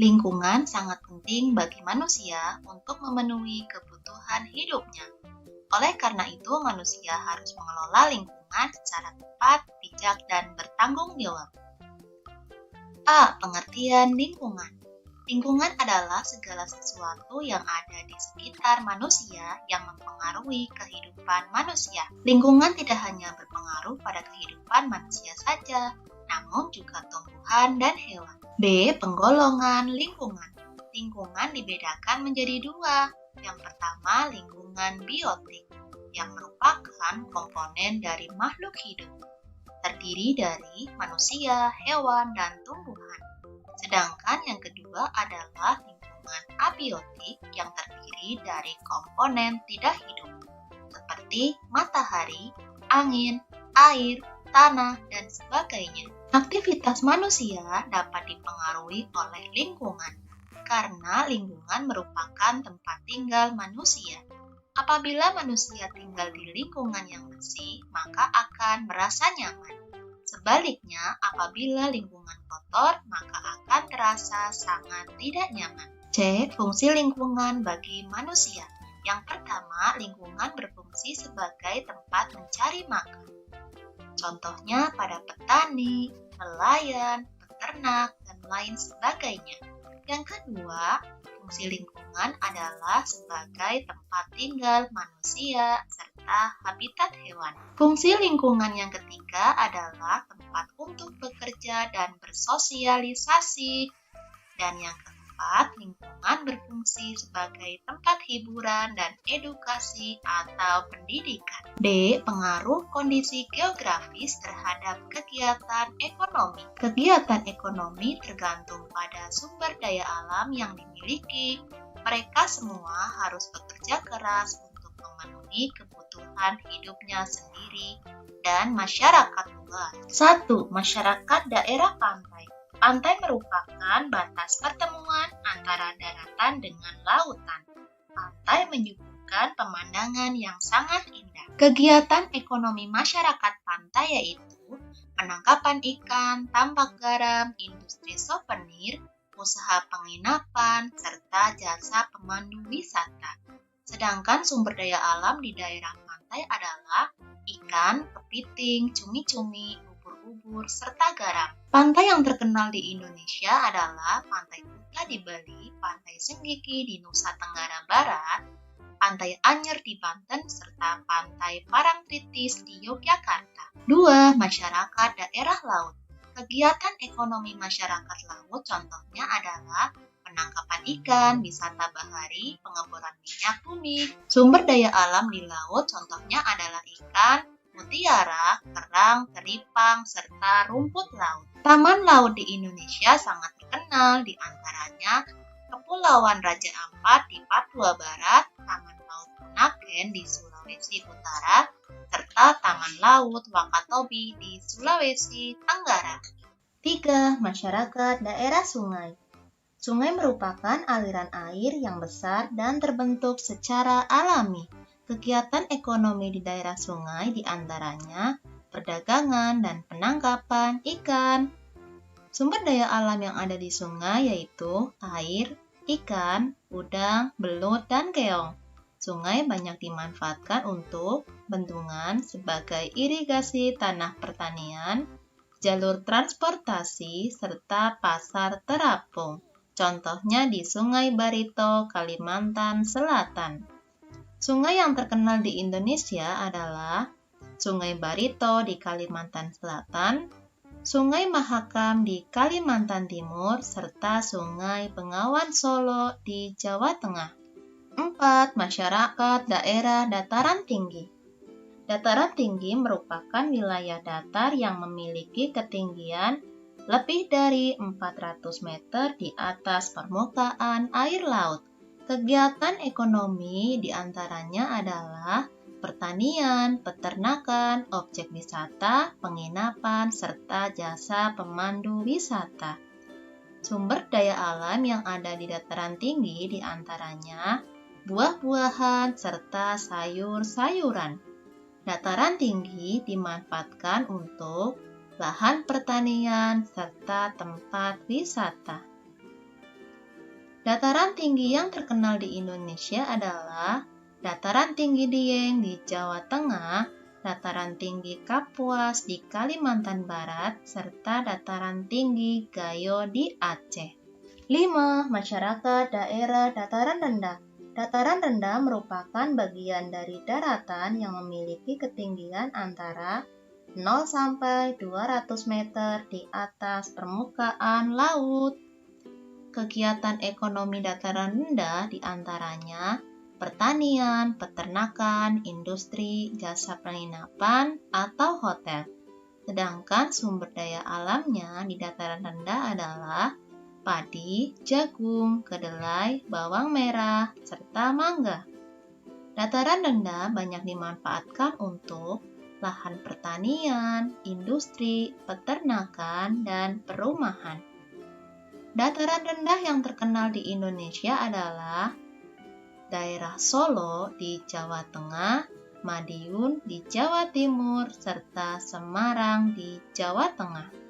Lingkungan sangat penting bagi manusia untuk memenuhi kebutuhan hidupnya. Oleh karena itu, manusia harus mengelola lingkungan secara tepat, bijak, dan bertanggung jawab. A. Pengertian lingkungan. Lingkungan adalah segala sesuatu yang ada di sekitar manusia yang mempengaruhi kehidupan manusia. Lingkungan tidak hanya berpengaruh pada kehidupan manusia saja, namun juga tumbuhan dan hewan. B. Penggolongan lingkungan. Lingkungan dibedakan menjadi dua. Yang pertama, lingkungan biotik, yang merupakan komponen dari makhluk hidup, terdiri dari manusia, hewan, dan tumbuhan. Sedangkan yang kedua adalah lingkungan abiotik yang terdiri dari komponen tidak hidup, seperti matahari, angin, air, tanah, dan sebagainya. Aktivitas manusia dapat dipengaruhi oleh lingkungan, karena lingkungan merupakan tempat tinggal manusia. Apabila manusia tinggal di lingkungan yang bersih, maka akan merasa nyaman. Sebaliknya, apabila lingkungan kotor, maka akan terasa sangat tidak nyaman. C. Fungsi lingkungan bagi manusia. Yang pertama, lingkungan berfungsi sebagai tempat mencari makan. Contohnya pada petani, nelayan, peternak, dan lain sebagainya. Yang kedua, fungsi lingkungan adalah sebagai tempat tinggal manusia serta habitat hewan. Fungsi lingkungan yang ketiga adalah tempat untuk bekerja dan bersosialisasi. Dan yang keempat, lingkungan berfungsi sebagai tempat hiburan dan edukasi atau pendidikan. D. Pengaruh kondisi geografis terhadap kegiatan ekonomi. Kegiatan ekonomi tergantung pada sumber daya alam yang dimiliki. Mereka semua harus bekerja keras untuk memenuhi kebutuhan hidupnya sendiri dan masyarakat luas. 1. Masyarakat daerah pantai. Pantai merupakan batas pertemuan antara daratan dengan lautan. Pantai menyuguhkan pemandangan yang sangat indah. Kegiatan ekonomi masyarakat pantai yaitu penangkapan ikan, tambak garam, industri souvenir, usaha penginapan, serta jasa pemandu wisata. Sedangkan sumber daya alam di daerah pantai adalah ikan, kepiting, cumi-cumi, ubur-ubur, serta garam. Pantai yang terkenal di Indonesia adalah Pantai Kuta di Bali, Pantai Senggigi di Nusa Tenggara Barat, Pantai Anyer di Banten, serta Pantai Parangtritis di Yogyakarta. 2. Masyarakat daerah laut. Kegiatan ekonomi masyarakat laut contohnya adalah penangkapan ikan, wisata bahari, pengeboran minyak bumi. Sumber daya alam di laut contohnya adalah ikan, mutiara, kerang, teripang, serta rumput laut. Taman laut di Indonesia sangat terkenal, di antaranya Kepulauan Raja Ampat di Papua Barat, Taman Laut Bunaken di Sulawesi Utara, serta Taman Laut Wakatobi di Sulawesi Tenggara. 3. Masyarakat daerah sungai. Sungai merupakan aliran air yang besar dan terbentuk secara alami. Kegiatan ekonomi di daerah sungai diantaranya perdagangan dan penangkapan ikan. Sumber daya alam yang ada di sungai yaitu air, ikan, udang, belut, dan keong. Sungai banyak dimanfaatkan untuk bendungan sebagai irigasi tanah pertanian, jalur transportasi, serta pasar terapung. Contohnya di Sungai Barito, Kalimantan Selatan. Sungai yang terkenal di Indonesia adalah Sungai Barito di Kalimantan Selatan, Sungai Mahakam di Kalimantan Timur, serta Sungai Bengawan Solo di Jawa Tengah. 4. Masyarakat daerah dataran tinggi. Dataran tinggi merupakan wilayah datar yang memiliki ketinggian lebih dari 400 meter di atas permukaan air laut. Kegiatan ekonomi diantaranya adalah pertanian, peternakan, objek wisata, penginapan, serta jasa pemandu wisata. Sumber daya alam yang ada di dataran tinggi diantaranya buah-buahan, serta sayur-sayuran. Dataran tinggi dimanfaatkan untuk lahan pertanian serta tempat wisata. Dataran tinggi yang terkenal di Indonesia adalah Dataran Tinggi Dieng di Jawa Tengah, Dataran Tinggi Kapuas di Kalimantan Barat, serta Dataran Tinggi Gayo di Aceh. 5. Masyarakat daerah dataran rendah. Dataran rendah merupakan bagian dari daratan yang memiliki ketinggian antara 0 sampai 200 meter di atas permukaan laut. Kegiatan ekonomi dataran rendah diantaranya pertanian, peternakan, industri, jasa penginapan, atau hotel. Sedangkan sumber daya alamnya di dataran rendah adalah padi, jagung, kedelai, bawang merah, serta mangga. Dataran rendah banyak dimanfaatkan untuk lahan pertanian, industri, peternakan, dan perumahan. Dataran rendah yang terkenal di Indonesia adalah daerah Solo di Jawa Tengah, Madiun di Jawa Timur, serta Semarang di Jawa Tengah.